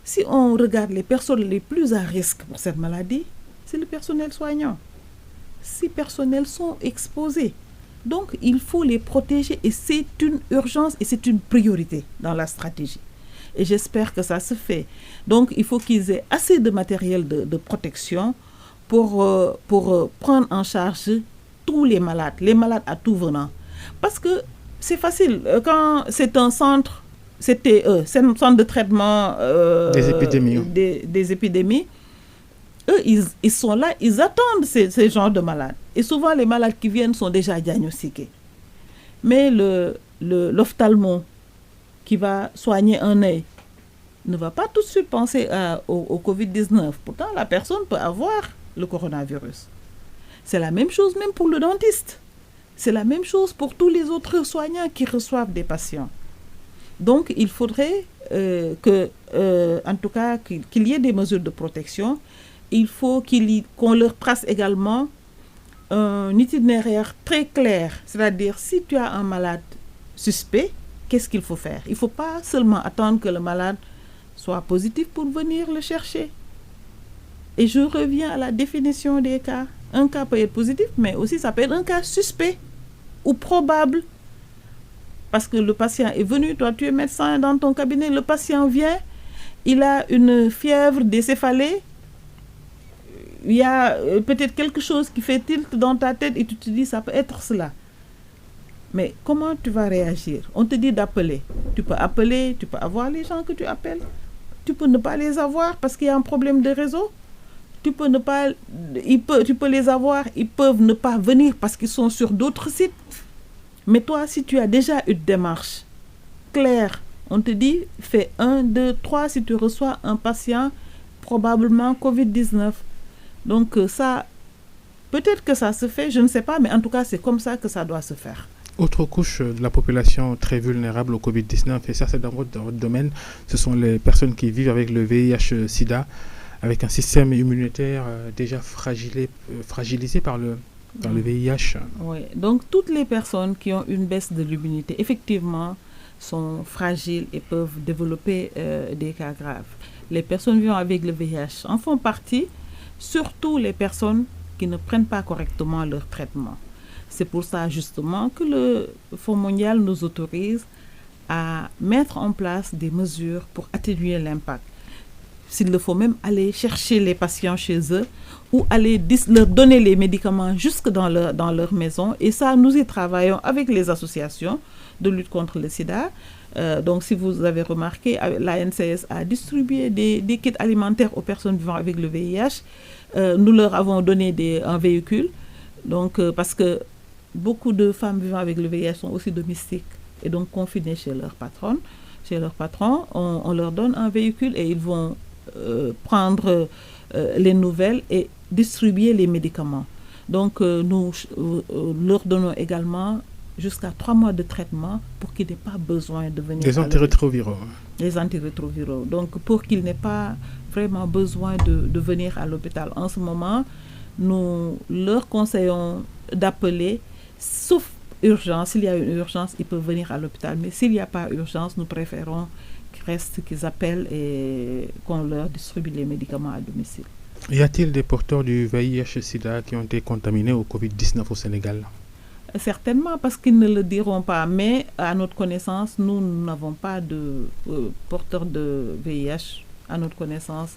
C: si on regarde les personnes les plus à risque pour cette maladie, c'est le personnel soignant. Ces personnels sont exposés. Donc, il faut les protéger et c'est une urgence et c'est une priorité dans la stratégie. Et j'espère que ça se fait. Donc, il faut qu'ils aient assez de matériel de protection pour prendre en charge tous les malades à tout venant. Parce que c'est facile. Quand c'est un centre, c'est un centre de traitement des épidémies, eux, ils sont là, ils attendent ces genres de malades. Et souvent, les malades qui viennent sont déjà diagnostiqués. Mais l'ophtalmo qui va soigner un œil ne va pas tout de suite penser au Covid-19. Pourtant, la personne peut avoir le coronavirus. C'est la même chose même pour le dentiste. C'est la même chose pour tous les autres soignants qui reçoivent des patients. Donc, il faudrait en tout cas, qu'il y ait des mesures de protection. Il faut qu'on leur trace également un itinéraire très clair. C'est-à-dire, si tu as un malade suspect, qu'est-ce qu'il faut faire? Il ne faut pas seulement attendre que le malade soit positif pour venir le chercher. Et je reviens à la définition des cas. Un cas peut être positif, mais aussi ça peut être un cas suspect ou probable. Parce que le patient est venu, toi tu es médecin dans ton cabinet, le patient vient, il a une fièvre, des céphalées, il y a peut-être quelque chose qui fait tilt dans ta tête et tu te dis ça peut être cela. Mais comment tu vas réagir? On te dit d'appeler. Tu peux appeler, tu peux avoir les gens que tu appelles. Tu peux ne pas les avoir parce qu'il y a un problème de réseau. Tu peux les avoir, ils peuvent ne pas venir parce qu'ils sont sur d'autres sites. Mais toi, si tu as déjà une démarche claire, on te dit, fais 1, 2, 3 si tu reçois un patient probablement Covid-19. Donc ça, peut-être que ça se fait, je ne sais pas, mais en tout cas, c'est comme ça que ça doit se faire.
B: Autre couche de la population très vulnérable au Covid-19, et ça c'est dans votre domaine, ce sont les personnes qui vivent avec le VIH-Sida, avec un système immunitaire déjà fragilisé par le VIH.
C: Oui, donc toutes les personnes qui ont une baisse de l'immunité, effectivement, sont fragiles et peuvent développer des cas graves. Les personnes vivant avec le VIH en font partie, surtout les personnes qui ne prennent pas correctement leur traitement. C'est pour ça justement que le Fonds mondial nous autorise à mettre en place des mesures pour atténuer l'impact. S'il le faut même aller chercher les patients chez eux ou aller leur donner les médicaments jusque dans leur maison. Et ça, nous y travaillons avec les associations de lutte contre le sida. Donc, si vous avez remarqué, la NCS a distribué des kits alimentaires aux personnes vivant avec le VIH. Nous leur avons donné un véhicule. Donc, parce que beaucoup de femmes vivant avec le VIH sont aussi domestiques et donc confinées chez leur patron. On leur donne un véhicule et ils vont prendre les nouvelles et distribuer les médicaments. Donc, nous leur donnons également jusqu'à 3 mois de traitement pour qu'ils n'aient pas besoin de venir.
B: Les antirétroviraux.
C: Les antirétroviraux. Donc, pour qu'ils n'aient pas vraiment besoin de venir à l'hôpital. En ce moment, nous leur conseillons d'appeler, sauf urgence. S'il y a une urgence, ils peuvent venir à l'hôpital. Mais s'il n'y a pas urgence, nous préférons qu'ils appellent et qu'on leur distribue les médicaments à domicile.
B: Y a-t-il des porteurs du VIH-Sida qui ont été contaminés au Covid-19 au Sénégal?
C: Certainement, parce qu'ils ne le diront pas. Mais à notre connaissance, nous n'avons pas de porteurs de VIH, à notre connaissance,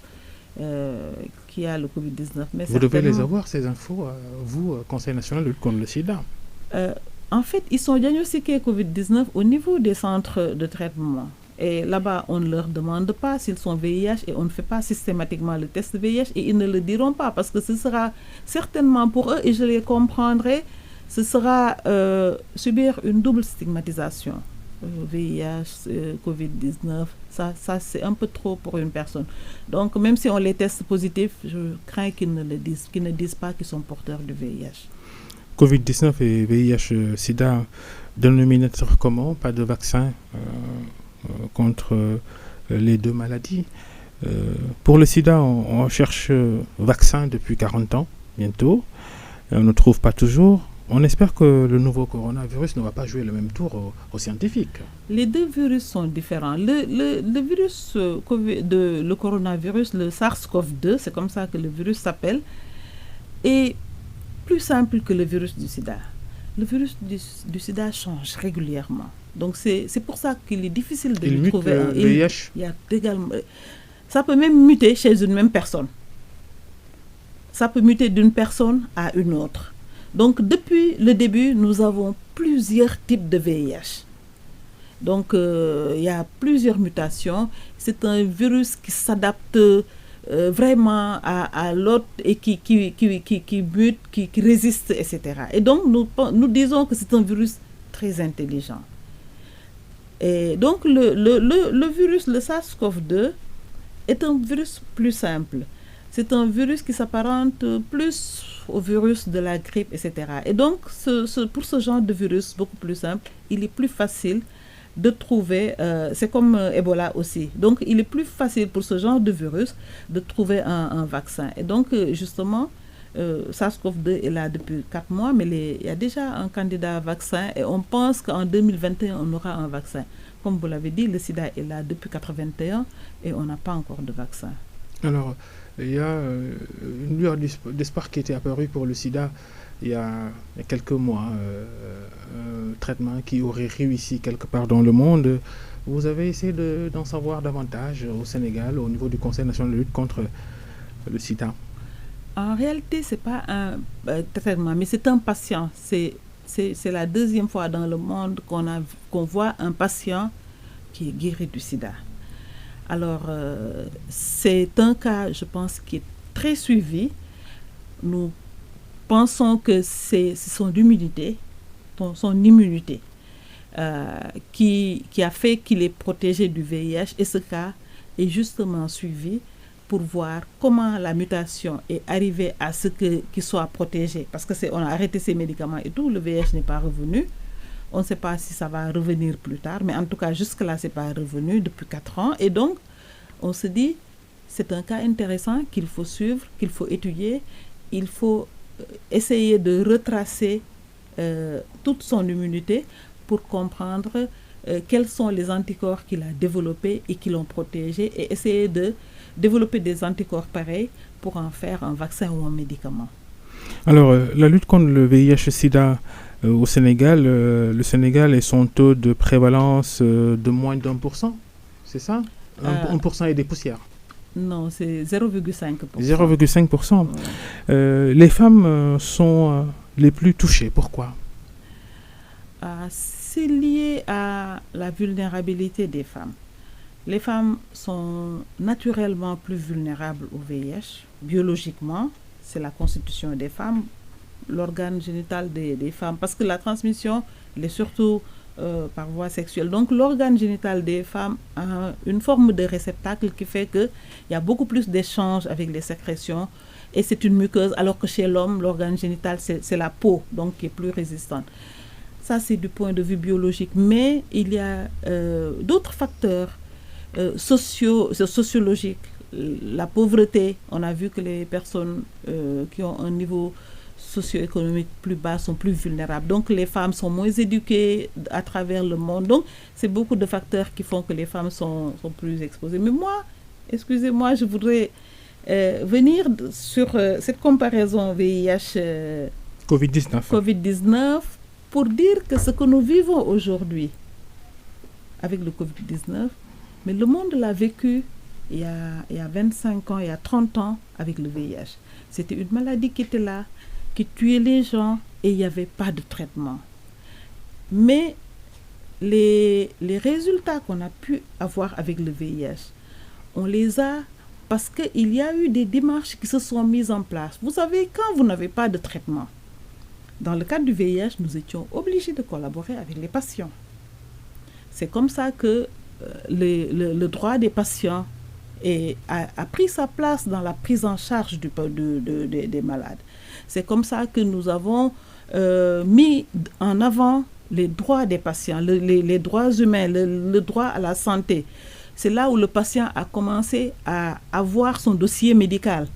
C: qui a le Covid-19. Mais
B: vous devez les avoir, ces infos, vous, Conseil national de lutte contre le sida.
C: En fait, ils sont diagnostiqués Covid-19 au niveau des centres de traitement. Et là-bas, on ne leur demande pas s'ils sont VIH et on ne fait pas systématiquement le test VIH et ils ne le diront pas parce que ce sera certainement pour eux, et je les comprendrai, ce sera subir une double stigmatisation. VIH, Covid-19, ça c'est un peu trop pour une personne. Donc même si on les teste positifs, je crains qu'ils ne disent pas qu'ils sont porteurs du VIH.
B: Covid-19 et VIH-Sida, dénominateur commun, pas de vaccin contre les deux maladies. Pour le sida, on cherche vaccin depuis 40 ans, bientôt. On ne trouve pas toujours. On espère que le nouveau coronavirus ne va pas jouer le même tour aux scientifiques.
C: Les deux virus sont différents. Le virus le coronavirus, le SARS-CoV-2, c'est comme ça que le virus s'appelle, est plus simple que le virus du sida. Le virus du sida change régulièrement. Donc c'est pour ça qu'il est difficile de lui trouver un
B: VIH.
C: Ça peut même muter chez une même personne. Ça peut muter d'une personne à une autre. Donc depuis le début, nous avons plusieurs types de VIH. Donc il y a plusieurs mutations. C'est un virus qui s'adapte vraiment à l'autre et qui mute, qui résiste, etc. Et donc nous disons que c'est un virus très intelligent. Et donc le virus, le SARS-CoV-2, est un virus plus simple. C'est un virus qui s'apparente plus au virus de la grippe, etc. Et donc pour ce genre de virus beaucoup plus simple, il est plus facile de trouver, c'est comme Ebola aussi. Donc il est plus facile pour ce genre de virus de trouver un vaccin. Et donc justement, SARS-CoV-2 est là depuis 4 mois, mais il y a déjà un candidat vaccin et on pense qu'en 2021, on aura un vaccin. Comme vous l'avez dit, le sida est là depuis 1981 et on n'a pas encore de vaccin.
B: Alors, il y a une lueur d'espoir qui était apparue pour le sida il y a quelques mois, un traitement qui aurait réussi quelque part dans le monde. Vous avez essayé d'en savoir davantage au Sénégal, au niveau du Conseil national de lutte contre le sida?
C: En réalité, ce n'est pas un traitement, mais c'est un patient. C'est c'est la deuxième fois dans le monde qu'on voit un patient qui est guéri du sida. Alors, c'est un cas, je pense, qui est très suivi. Nous pensons que c'est son immunité qui a fait qu'il est protégé du VIH. Et ce cas est justement suivi pour voir comment la mutation est arrivée à ce qu'il soit protégé. Parce qu'on a arrêté ses médicaments et tout, le VIH n'est pas revenu. On ne sait pas si ça va revenir plus tard, mais en tout cas, jusque-là, ce n'est pas revenu depuis 4 ans. Et donc, on se dit, c'est un cas intéressant qu'il faut suivre, qu'il faut étudier. Il faut essayer de retracer toute son immunité pour comprendre quels sont les anticorps qu'il a développés et qui l'ont protégé et essayer de développer des anticorps pareils pour en faire un vaccin ou un médicament.
B: Alors, la lutte contre le VIH-Sida au Sénégal, le Sénégal et son taux de prévalence de moins d'1%, c'est ça 1% et des poussières.
C: Non, c'est 0,5%.
B: 0,5%. Les femmes sont les plus touchées. Pourquoi?
C: C'est lié à la vulnérabilité des femmes. Les femmes sont naturellement plus vulnérables au VIH. Biologiquement, c'est la constitution des femmes, l'organe génital des femmes, parce que la transmission, elle est surtout par voie sexuelle. Donc, l'organe génital des femmes a une forme de réceptacle qui fait qu'il y a beaucoup plus d'échanges avec les sécrétions et c'est une muqueuse, alors que chez l'homme, l'organe génital, c'est la peau, donc qui est plus résistante. Ça, c'est du point de vue biologique. Mais il y a d'autres facteurs sociologiques. La pauvreté, on a vu que les personnes qui ont un niveau socio-économique plus bas sont plus vulnérables. Donc, les femmes sont moins éduquées à travers le monde. Donc, c'est beaucoup de facteurs qui font que les femmes sont plus exposées. Mais moi, excusez-moi, je voudrais venir sur cette comparaison VIH COVID-19 pour dire que ce que nous vivons aujourd'hui avec le COVID-19, mais le monde l'a vécu il y a 25 ans, il y a 30 ans avec le VIH. C'était une maladie qui était là, qui tuait les gens et il n'y avait pas de traitement. Mais les résultats qu'on a pu avoir avec le VIH, on les a parce qu'il y a eu des démarches qui se sont mises en place. Vous savez, quand vous n'avez pas de traitement, dans le cadre du VIH, nous étions obligés de collaborer avec les patients. C'est comme ça que le droit des patients a pris sa place dans la prise en charge des malades. C'est comme ça que nous avons mis en avant les droits des patients, les droits humains, le droit à la santé. C'est là où le patient a commencé à avoir son dossier médical,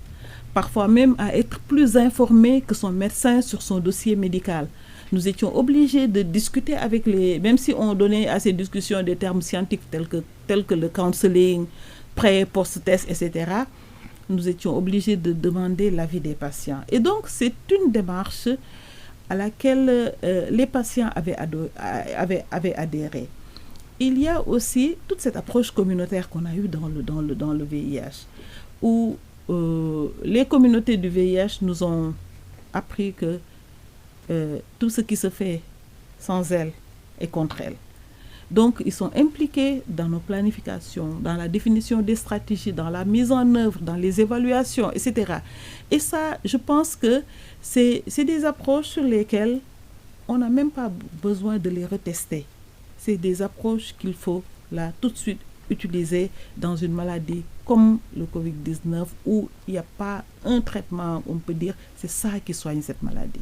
C: parfois même à être plus informé que son médecin sur son dossier médical. Nous étions obligés de discuter avec même si on donnait à ces discussions des termes scientifiques tels que le counseling, pré, post-test, etc., nous étions obligés de demander l'avis des patients. Et donc, c'est une démarche à laquelle les patients avaient adhéré. Il y a aussi toute cette approche communautaire qu'on a eue dans le VIH, où les communautés du VIH nous ont appris que tout ce qui se fait sans elles est contre elles. Donc, ils sont impliqués dans nos planifications, dans la définition des stratégies, dans la mise en œuvre, dans les évaluations, etc. Et ça, je pense que c'est des approches sur lesquelles on n'a même pas besoin de les retester. C'est des approches qu'il faut là tout de suite utiliser dans une maladie comme le COVID-19 où il n'y a pas un traitement, on peut dire, c'est ça qui soigne cette maladie.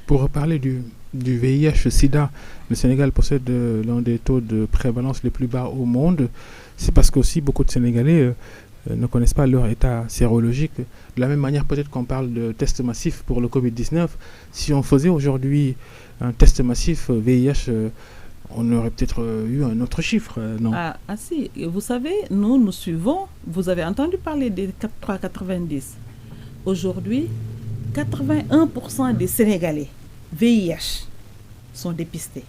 B: Pour parler du VIH-Sida, le Sénégal possède l'un des taux de prévalence les plus bas au monde. C'est parce qu'aussi beaucoup de Sénégalais ne connaissent pas leur état sérologique. De la même manière, peut-être qu'on parle de tests massifs pour le Covid-19. Si on faisait aujourd'hui un test massif VIH, on aurait peut-être eu un autre chiffre, non?
C: Si, vous savez, nous suivons, vous avez entendu parler des 3,90. Aujourd'hui, 81% des Sénégalais VIH sont dépistés.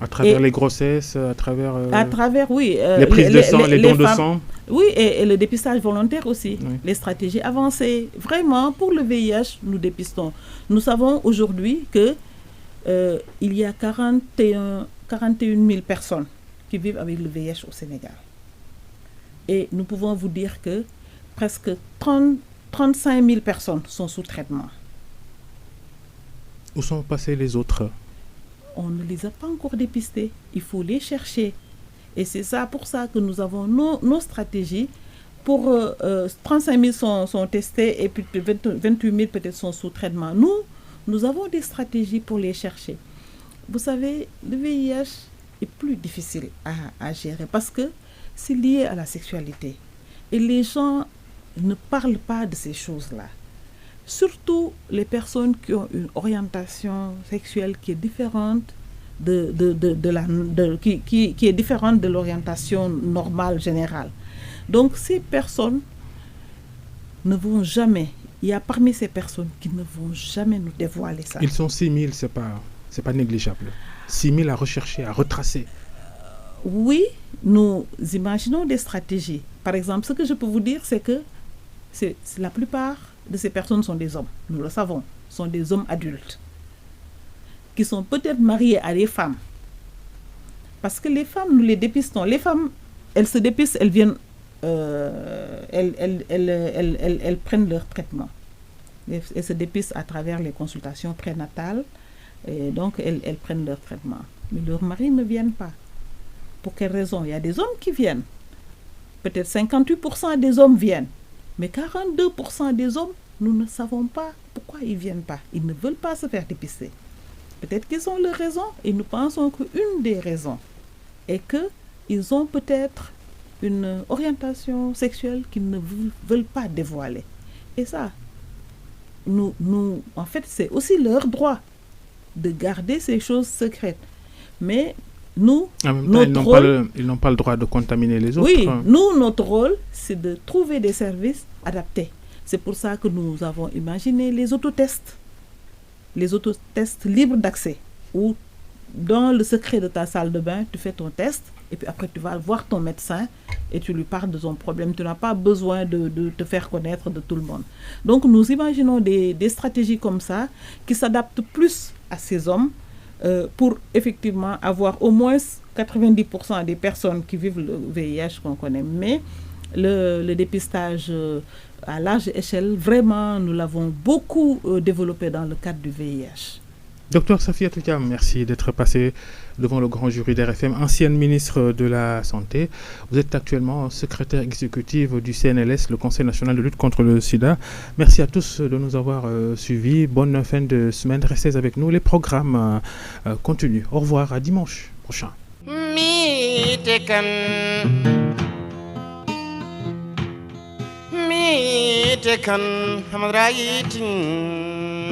B: À travers les grossesses, à travers
C: oui,
B: les prises de sang, les dons de sang.
C: Oui, et le dépistage volontaire aussi,
B: Oui.
C: les stratégies avancées. Vraiment, pour le VIH, nous dépistons. Nous savons aujourd'hui que il y a 41 000 personnes qui vivent avec le VIH au Sénégal. Et nous pouvons vous dire que presque 35 000 personnes sont sous traitement.
B: Où sont passés les autres?
C: On ne les a pas encore dépistés. Il faut les chercher. Et c'est ça pour ça que nous avons nos stratégies. Pour 35 000 sont testés et puis 28 000 peut-être sont sous traitement. Nous avons des stratégies pour les chercher. Vous savez, le VIH est plus difficile à gérer parce que c'est lié à la sexualité. Et les gens ne parlent pas de ces choses-là. Surtout les personnes qui ont une orientation sexuelle qui est différente qui est différente de l'orientation normale générale. Donc ces personnes ne vont jamais, il y a parmi ces personnes qui ne vont jamais nous dévoiler ça.
B: Ils sont 6 000, c'est pas négligeable. 6 000 à rechercher, à retracer.
C: Oui, nous imaginons des stratégies. Par exemple, ce que je peux vous dire, c'est que la plupart de ces personnes sont des hommes, nous le savons, sont des hommes adultes, qui sont peut-être mariés à des femmes. Parce que les femmes, nous les dépistons. Les femmes, elles se dépistent, elles viennent, elles prennent leur traitement. Elles se dépistent à travers les consultations prénatales, et donc elles prennent leur traitement. Mais leurs maris ne viennent pas. Pour quelle raison? Il y a des hommes qui viennent. Peut-être 58% des hommes viennent. Mais 42% des hommes, nous ne savons pas pourquoi ils ne viennent pas. Ils ne veulent pas se faire dépister. Peut-être qu'ils ont leurs raisons et nous pensons qu'une des raisons est qu'ils ont peut-être une orientation sexuelle qu'ils ne veulent pas dévoiler. Et ça, en fait, c'est aussi leur droit de garder ces choses secrètes. Mais nous,
B: en même temps, ils n'ont pas le droit de contaminer les autres.
C: Oui, nous, notre rôle, c'est de trouver des services adaptés. C'est pour ça que nous avons imaginé les autotests. Les autotests libres d'accès, où dans le secret de ta salle de bain, tu fais ton test et puis après tu vas voir ton médecin et tu lui parles de ton problème. Tu n'as pas besoin de te faire connaître de tout le monde. Donc nous imaginons des stratégies comme ça qui s'adaptent plus à ces hommes pour effectivement avoir au moins 90% des personnes qui vivent le VIH qu'on connaît. Mais le dépistage à large échelle, vraiment, nous l'avons beaucoup développé dans le cadre du VIH.
B: Docteur Safiatou Thiam, merci d'être passé devant le grand jury d'RFM, ancienne ministre de la Santé. Vous êtes actuellement secrétaire exécutive du CNLS, le Conseil national de lutte contre le sida. Merci à tous de nous avoir suivis. Bonne fin de semaine. Restez avec nous. Les programmes continuent. Au revoir. À dimanche prochain.
A: Mi te kan hamrayitin